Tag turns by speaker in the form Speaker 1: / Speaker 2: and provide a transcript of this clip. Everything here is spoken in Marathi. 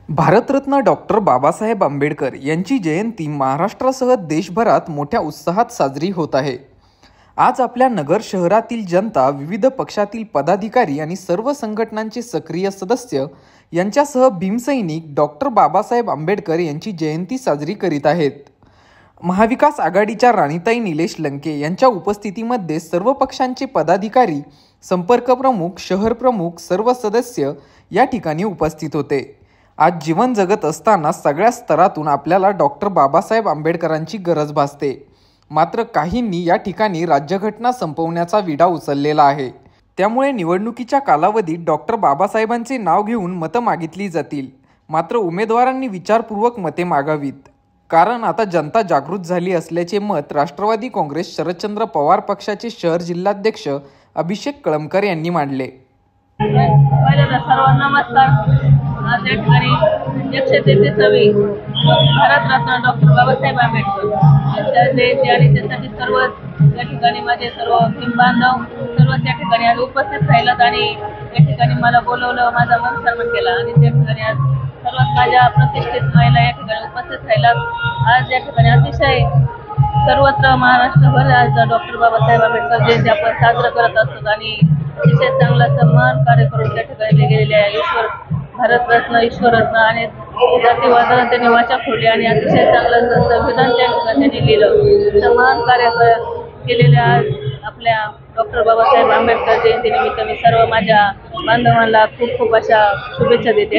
Speaker 1: भारतरत्न डॉक्टर बाबासाहेब आंबेडकर यांची जयंती महाराष्ट्रासह देशभरात मोठ्या उत्साहात साजरी होत आहे। आज आपल्या नगर शहरातील जनता, विविध पक्षातील पदाधिकारी आणि सर्व संघटनांचे सक्रिय सदस्य यांच्यासह भीमसैनिक डॉक्टर बाबासाहेब आंबेडकर यांची जयंती साजरी करीत आहेत। महाविकास आघाडीच्या राणीताई निलेश लंके यांच्या उपस्थितीमध्ये सर्व पक्षांचे पदाधिकारी, संपर्क प्रमुख, शहर प्रमुख, सर्व सदस्य या ठिकाणी उपस्थित होते। आज जीवन जगत असताना सगळ्या स्तरातून आपल्याला डॉक्टर बाबासाहेब आंबेडकरांची गरज भासते। मात्र काहींनी या ठिकाणी राज्यघटना संपवण्याचा विडा उचललेला आहे। त्यामुळे निवडणुकीच्या कालावधीत डॉक्टर बाबासाहेबांचे नाव घेऊन मतं मागितली जातील। मात्र उमेदवारांनी विचारपूर्वक मते मागावीत, कारण आता जनता जागृत झाली असल्याचे मत राष्ट्रवादी काँग्रेस शरदचंद्र पवार पक्षाचे शहर जिल्हाध्यक्ष अभिषेक कळमकर यांनी मांडले।
Speaker 2: सर्वांना नमस्कार। आज या ठिकाणी भारतरत्न डॉक्टर बाबासाहेब आंबेडकर यांच्या जयंती आणि त्यासाठी सर्व या ठिकाणी माझे सर्व भीम बांधव सर्वच या ठिकाणी आज उपस्थित राहिलात आणि या ठिकाणी मला बोलवलं, माझा मान सन्मान केला आणि त्या ठिकाणी आज सर्वात माझ्या प्रतिष्ठित महिला या ठिकाणी उपस्थित राहिलात। आज या ठिकाणी अतिशय सर्वत्र महाराष्ट्रभर आज डॉक्टर बाबासाहेब आंबेडकर जयंती आपण साजरा करत असतो आणि अतिशय चांगला सन्मान कार्य करून त्या ठिकाणी गेलेल्या भारतरत्न, ईश्वररत्न आणि जातीवादाला त्यांनी वाचा फोडली आणि अतिशय चांगलं संविधान त्या ठिकाणी त्यांनी लिहिलं। सन्मान कार्य केलेल्या आज आपल्या डॉक्टर बाबासाहेब आंबेडकर जयंतीनिमित्त मी सर्व माझ्या बांधवांना खूप खूप अशा शुभेच्छा देते।